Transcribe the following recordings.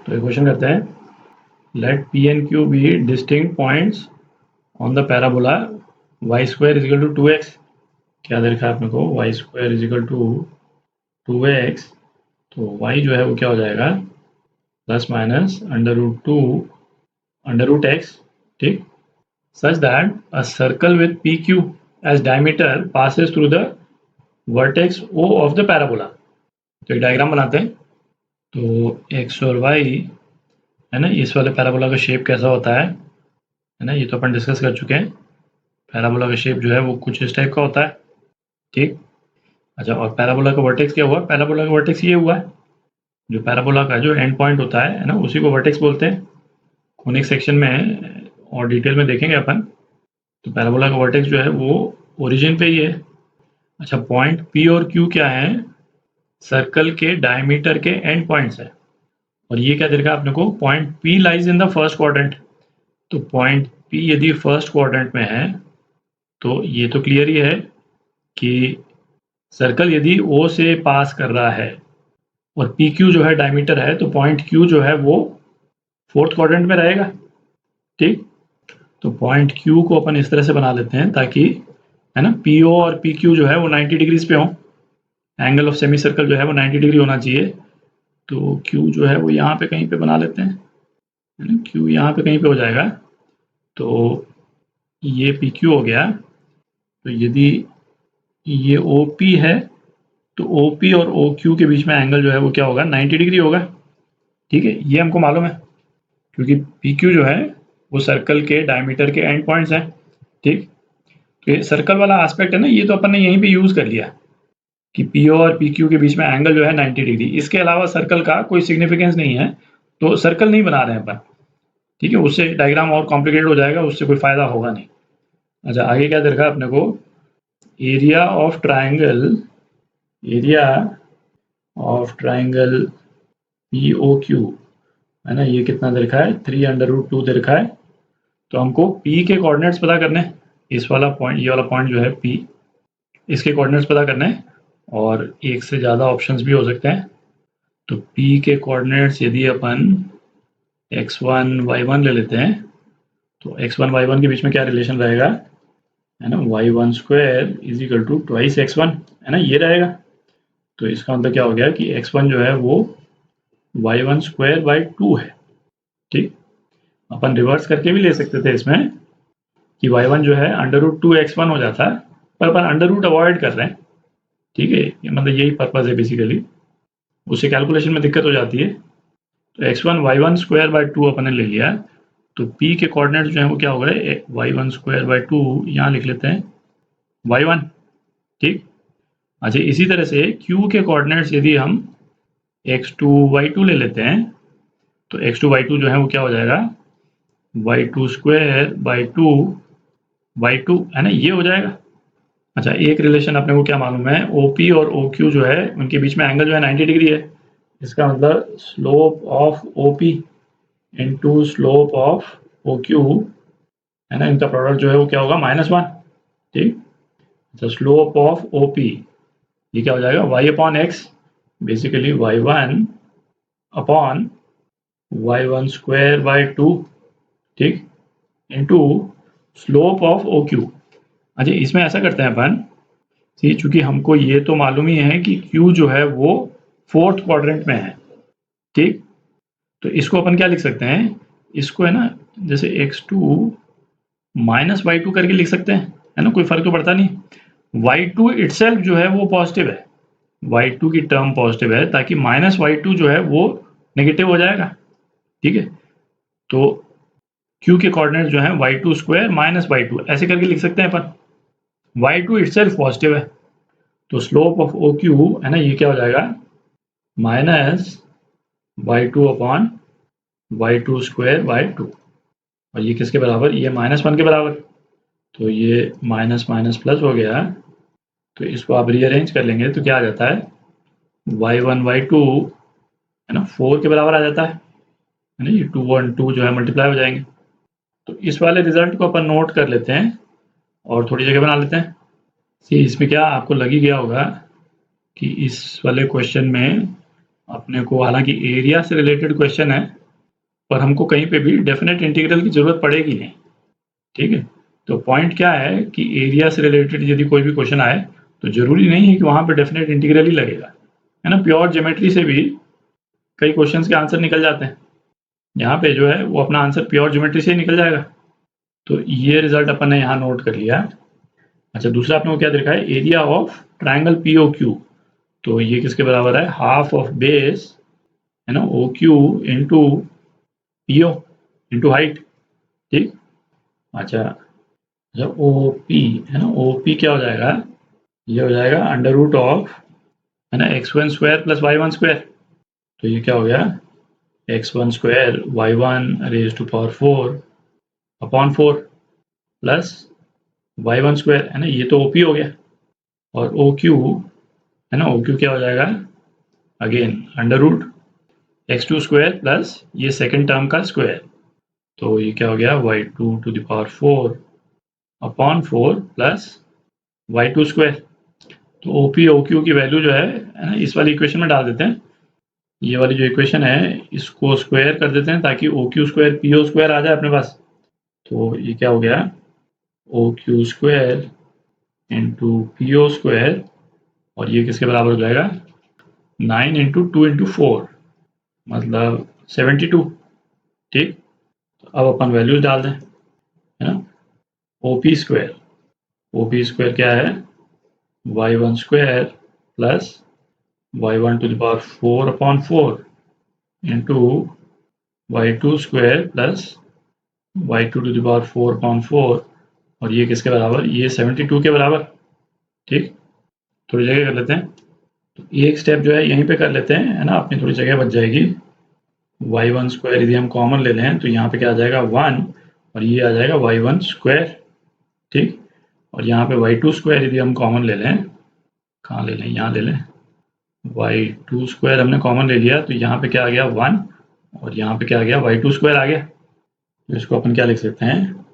तो एक क्वेश्चन करते हैं, let P and Q be distinct points on the parabola y square is equal to 2x। क्या दे रखा है अपने को, Y square is equal to 2x। तो y जो है वो क्या हो जाएगा, plus minus under root 2 under root x, ठीक। Such that a circle with P Q as diameter passes through the vertex o of the parabola. तो एक डायग्राम बनाते हैं। तो x और y है ना, इस वाले पैराबोला का शेप कैसा होता है ना, ये तो अपन डिस्कस कर चुके हैं। पैराबोला का शेप जो है वो कुछ इस टाइप का होता है, ठीक। अच्छा, और पैराबोला का वर्टेक्स क्या हुआ, पैराबोला का वर्टेक्स ये हुआ है। जो पैराबोला का जो एंड पॉइंट होता है ना, उसी को वर्टेक्स बोलते हैं। कोनिक सेक्शन में और डिटेल में देखेंगे अपन। तो पैराबोला का वर्टेक्स जो है वो ओरिजिन पे ही है। अच्छा, पॉइंट पी और क्यू क्या है, सर्कल के डायमीटर के एंड पॉइंट्स है। और ये क्या दे रखा है अपने को, point P lies in the first quadrant. तो पॉइंट पी यदि फर्स्ट क्वाड्रेंट में है तो ये तो क्लियर ही है कि सर्कल यदि ओ से पास कर रहा है और पी क्यू जो है डायमीटर है, तो पॉइंट क्यू जो है वो फोर्थ क्वाड्रेंट में रहेगा, ठीक। तो पॉइंट क्यू को अपन इस तरह से बना लेते हैं ताकि है ना, पी ओ और पी क्यू जो है वो 90 डिग्रीज पे हो। एंगल ऑफ सेमी सर्कल जो है वो 90 डिग्री होना चाहिए। तो क्यू जो है वो यहाँ पे कहीं पे बना लेते हैं, है ना, क्यू यहाँ पे कहीं पे हो जाएगा। तो ये पी क्यू हो गया। तो यदि ये ओ पी है तो ओ पी और ओ क्यू के बीच में एंगल जो है वो क्या होगा, 90 डिग्री होगा, ठीक है। ये हमको मालूम है क्योंकि पी क्यू जो है वो सर्कल के डायमीटर के एंड पॉइंट्स हैं, ठीक। तो ये सर्कल वाला एस्पेक्ट है ना, ये तो अपन ने यहीं पे यूज कर लिया कि पी ओ और पी क्यू के बीच में एंगल जो है 90 डिग्री। इसके अलावा सर्कल का कोई सिग्निफिकेंस नहीं है, तो सर्कल नहीं बना रहे हैं अपन, ठीक है। उससे डायग्राम और कॉम्प्लिकेटेड हो जाएगा, उससे कोई फायदा होगा नहीं। अच्छा, आगे क्या देखा अपने को, area of triangle, area of triangle P O Q है ना, ये कितना दे रखा है, 3√2 दे रखा है। तो हमको P के कोऑर्डिनेट्स पता करने हैं। इस वाला पॉइंट, ये वाला पॉइंट जो है P, इसके कोऑर्डिनेट्स पता करने हैं। और एक से ज़्यादा ऑप्शंस भी हो सकते हैं। तो P के कोऑर्डिनेट्स यदि अपन x1 y1 ले लेते हैं, तो x1 y1 के बीच में क्या रिलेशन रहेगा, है ना, y1 square is equal to twice x1, है ना, ये रहेगा। तो इसका मतलब क्या हो गया कि x1 जो है वो y1 स्क्वायर बाई 2 है, ठीक। अपन रिवर्स करके भी ले सकते थे इसमें कि y1 जो है √2x1 हो जाता है, पर अपन अंडर रूट अवॉइड कर रहे हैं, ठीक है। मतलब यही पर्पज़ है बेसिकली, उससे कैलकुलेशन में दिक्कत हो जाती है। तो x1 y1 स्क्वायर बाई 2 अपन ने ले लिया। तो p के कोऑर्डिनेट्स जो है वो क्या हो गए, y1 स्क्वायर बाई 2 यहाँ लिख लेते हैं y1, ठीक। अच्छा, इसी तरह से q के कोऑर्डिनेट्स यदि हम x2 y2 ले लेते हैं, तो x2 y2 जो है वो क्या हो जाएगा, y2 स्क्वायर बाई 2 y2, है ना, ये हो जाएगा। अच्छा, एक रिलेशन अपने को क्या मालूम है, OP और OQ जो है उनके बीच में एंगल जो है 90 डिग्री है। इसका मतलब slope of OP into slope of OQ, है ना, इनका प्रोडक्ट जो है वो क्या होगा, -1, ठीक। अच्छा, स्लोप ऑफ OP ये क्या हो जाएगा, y upon x, basically y1 upon y1 square by 2, ठीक, इनटू स्लोप ऑफ OQ। अच्छा, इसमें ऐसा करते हैं अपन, ठीक, चूंकि हमको ये तो मालूम ही है कि Q जो है वो फोर्थ क्वाड्रेंट में है, ठीक। तो इसको अपन क्या लिख सकते हैं, इसको है ना, जैसे x2 माइनस y2 करके लिख सकते हैं, है ना, कोई फर्क तो पड़ता नहीं। y2 इटसेल्फ जो है वो पॉजिटिव है, y2 की टर्म पॉजिटिव है, ताकि -y2 जो है वो नेगेटिव हो जाएगा, ठीक है। तो Q के कोऑर्डिनेट जो है y2 स्क्वायर माइनस y2 ऐसे करके लिख सकते हैं अपन। y2 इटसेल्फ पॉजिटिव है, तो स्लोप ऑफ OQ है ना, ये क्या हो जाएगा, -y2 upon y2 square by 2। और ये किसके बराबर, ये -1 के बराबर। तो ये माइनस माइनस प्लस हो गया। तो इसको आप रीअरेंज कर लेंगे तो क्या आ जाता है, y1 y2 है ना 4 के बराबर आ जाता है ना, ये 2 और 2 जो है मल्टीप्लाई हो जाएंगे। तो इस वाले रिजल्ट को अपन नोट कर लेते हैं और थोड़ी जगह बना लेते हैं। सी, इसमें क्या आपको लग ही गया होगा कि इस वाले क्वेश्चन में अपने को हालांकि एरिया से रिलेटेड क्वेश्चन है, पर हमको कहीं पे भी डेफिनेट इंटीग्रल की ज़रूरत पड़ेगी नहीं, ठीक है। तो पॉइंट क्या है कि एरिया से रिलेटेड यदि कोई भी क्वेश्चन आए तो ज़रूरी नहीं है कि वहाँ पे डेफिनेट इंटीग्रल ही लगेगा, है ना। प्योर ज्योमेट्री से भी कई क्वेश्चंस के आंसर निकल जाते हैं। यहाँ पे जो है वो अपना आंसर प्योर ज्योमेट्री से ही निकल जाएगा। तो ये रिजल्ट अपन ने यहाँ नोट कर लिया। अच्छा, दूसरा अपने को क्या देखा है, area of triangle P O Q. तो ये किसके बराबर है, हाफ ऑफ बेस, है ना, O Q into P O into height, ठीक। अच्छा, जब ओ पी है ना, ओ पी क्या हो जाएगा, ये हो जाएगा अंडर रूट ऑफ, है ना, x one square plus y one square. तो ये क्या हो गया, x one square y one raise to power 4 upon 4 plus y one square, है ना, ये तो ओपी हो गया। और ओ क्यू, है ना, ओ क्यू क्या हो जाएगा, again under root x two square plus ये सेकेंड टर्म का स्क्वायर। तो ये क्या हो गया, y two to the power 4 upon 4 plus y two square. तो ओ पी ओ क्यू की वैल्यू जो है ना, इस वाली इक्वेशन में डाल देते हैं। ये वाली जो इक्वेशन है इसको स्क्वायर कर देते हैं ताकि O Q square P O square आ जाए अपने पास। तो ये क्या हो गया, O Q square into P O square, और ये किसके बराबर हो जाएगा, 9 इंटू 2 इंटू 4 मतलब 72, ठीक। तो अब अपन वैल्यूज डाल दें, है ना। ओ पी स्क्वायर क्या है, y one square plus y one to the power 4 upon 4 into y two square plus y two to the power 4 upon 4, और ये किसके बराबर, ये 72 के बराबर, ठीक। थोड़ी जगह कर लेते हैं, तो एक स्टेप जो है यहीं पे कर लेते हैं, है ना, अपनी थोड़ी जगह बच जाएगी। वाई वन स्क्वायर यदि हम कॉमन ले लें तो यहाँ पे क्या आ जाएगा 1, और ये आ जाएगा वाई वन स्क्वायर, ठीक। और यहाँ पे वाई टू स्क्वायर यदि हम कॉमन ले लें, कहाँ ले लें, यहाँ ले लें, वाई टू स्क्वायर हमने कॉमन ले लिया तो यहाँ पे क्या आ गया 1, और यहाँ पे क्या आ गया वाई टू स्क्वायर आ गया। तो इसको अपन क्या लिख सकते हैं,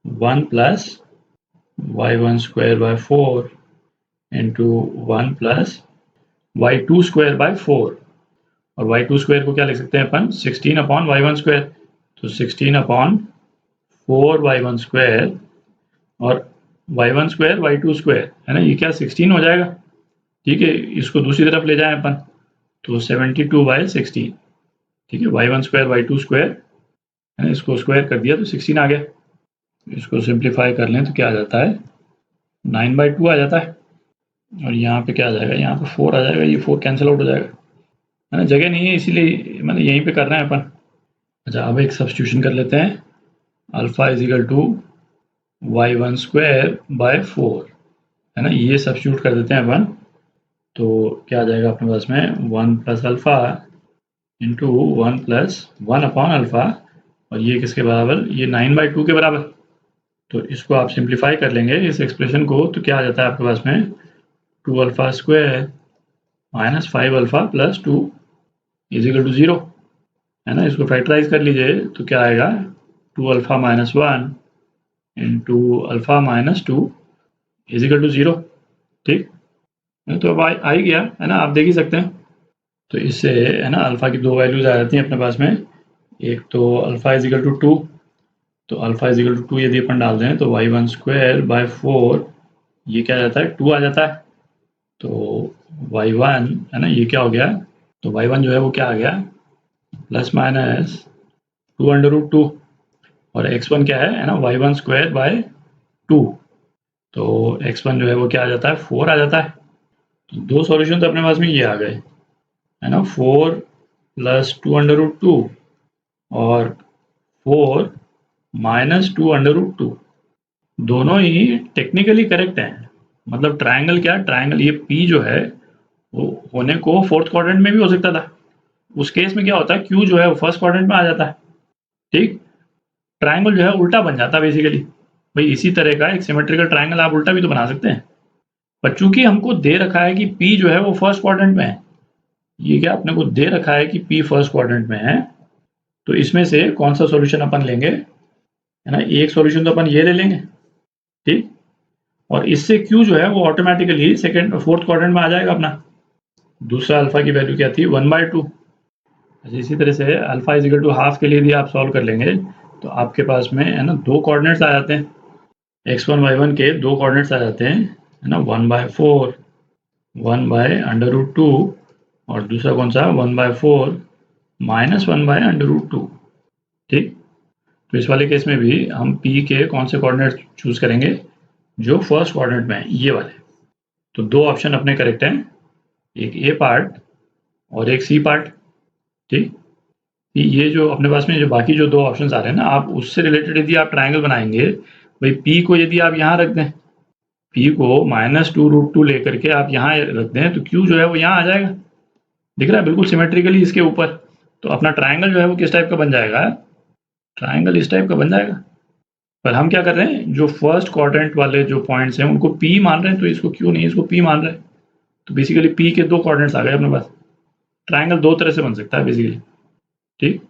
1 plus y one square by 4 into 1 plus y two square by 4, और वाई टू स्क्वायर को क्या लिख सकते हैं अपन, 16 अपॉन वाई वन स्क्वायर। तो 16 अपॉन 4 वाई वन स्क्वायर, और y one square y two square, है ना, ये क्या 16 हो जाएगा, ठीक है। इसको दूसरी तरफ ले जाएं अपन तो 72 बाई 16, ठीक है। Y one square y two square, है ना, इसको स्क्वायर कर दिया तो 16 आ गया। इसको सिंप्लीफाई कर लें तो क्या आ जाता है, 9/2 आ जाता है। और यहाँ पे क्या आ जाएगा, यहाँ पे 4 आ जाएगा, ये 4 कैंसिल आउट हो जाएगा, है ना। जगह नहीं है इसीलिए मैंने यहीं पे कर रहे हैं अपन। अच्छा, अब एक सब्स्टिट्यूशन कर लेते हैं, alpha is equal to y one square by 4, है ना, ये सब्स्टिट्यूट कर देते हैं अपन। तो क्या आ जाएगा अपने पास में, 1 plus alpha into 1 plus 1 upon alpha, और ये किसके बराबर, ये 9/2 के बराबर। तो इसको आप सिंप्लीफाई कर लेंगे इस एक्सप्रेशन को, तो क्या आ जाता है आपके पास में, 2 alpha square minus 5 alpha plus 2 is equal to 0, है ना। इसको फैक्टराइज कर लीजिए तो क्या आएगा, 2 alpha minus 1 into alpha minus 2 is equal to 0, ठीक। तो अब आ ही गया, है ना, आप देख ही सकते हैं। तो इससे, है ना, अल्फा की दो वैल्यूज आ जाती हैं अपने पास में। एक तो अल्फा इज इक्वल टू 2, तो अल्फा इज इक्वल टू 2 यदि अपन डाल दें तो वाई वन स्क्वायर बाय 4, ये क्या आ जाता है, 2 आ जाता है। तो वाई वन, है ना, ये क्या हो गया, तो वाई वन जो है वो क्या आ गया, प्लस माइनस 2/2, और एक्स वन क्या है ना, वाई वन स्क्वायर बाय 2। तो एक्स वन जो है वो क्या आ जाता है, 4 आ जाता है। तो दो सॉल्यूशन तो अपने पास में ये आ गए, है ना, 4 प्लस 2/2 और 4 माइनस 2/2, दोनों ही टेक्निकली करेक्ट हैं। मतलब ट्राइंगल क्या, ट्राइंगल ये पी जो है वो होने को फोर्थ क्वाड्रेंट में भी हो सकता था। उस केस में क्या होता है, क्यू जो है वो फर्स्ट क्वाड्रेंट में आ जाता है, ठीक। ट्राइंगल जो है उल्टा बन जाता है बेसिकली। भाई इसी तरह का एक सिमेट्रिकल ट्राइंगल आप उल्टा भी तो बना सकते हैं, पर चूंकि हमको दे रखा है कि पी जो है वो फर्स्ट क्वाड्रेंट में है, ये क्या अपने को दे रखा है कि पी फर्स्ट क्वाड्रेंट में है, तो इसमें से कौन सा सॉल्यूशन अपन लेंगे, है ना, एक सॉल्यूशन तो अपन ये ले लेंगे, ठीक। और इससे क्यू जो है वो ऑटोमेटिकली सेकंड फोर्थ क्वाड्रेंट में आ जाएगा अपना। दूसरा अल्फा की वैल्यू क्या थी 1/2। अच्छा इसी तरह से alpha is equal to half के लिए यदि आप सॉल्व कर लेंगे तो आपके पास में है ना दो कोऑर्डिनेट्स आ जाते हैं। x1 y1 के दो कोऑर्डिनेट्स आ जाते हैं है ना 1/4 1/√2 और दूसरा कौन सा 1/4 -1/√2। ठीक, तो इस वाले केस में भी हम p के कौन से कोऑर्डिनेट चूज करेंगे जो फर्स्ट कोऑर्डिनेट में है ये वाले। तो दो ऑप्शन अपने करेक्ट हैं, एक ए पार्ट और एक सी पार्ट। ठीक, ये जो अपने पास में जो बाकी जो दो ऑप्शंस आ रहे हैं ना आप उससे रिलेटेड यदि आप ट्रायंगल बनाएंगे भाई p को यदि आप यहाँ रख दें, p को -2√2 लेकर के आप यहाँ रख दें तो q जो है वो यहाँ आ जाएगा, दिख रहा है बिल्कुल सिमेट्रिकली इसके ऊपर। तो अपना ट्रायंगल जो है वो किस टाइप का बन जाएगा, ट्रायंगल इस टाइप का बन जाएगा। पर हम क्या कर रहे हैं जो फर्स्ट क्वाड्रेंट वाले जो पॉइंट्स हैं उनको p मान रहे हैं, तो इसको q नहीं इसको p मान रहे हैं। तो बेसिकली p के दो कोऑर्डिनेट्स आ गए अपने पास। ट्रायंगल दो तरह से बन सकता है बेसिकली। ठीक,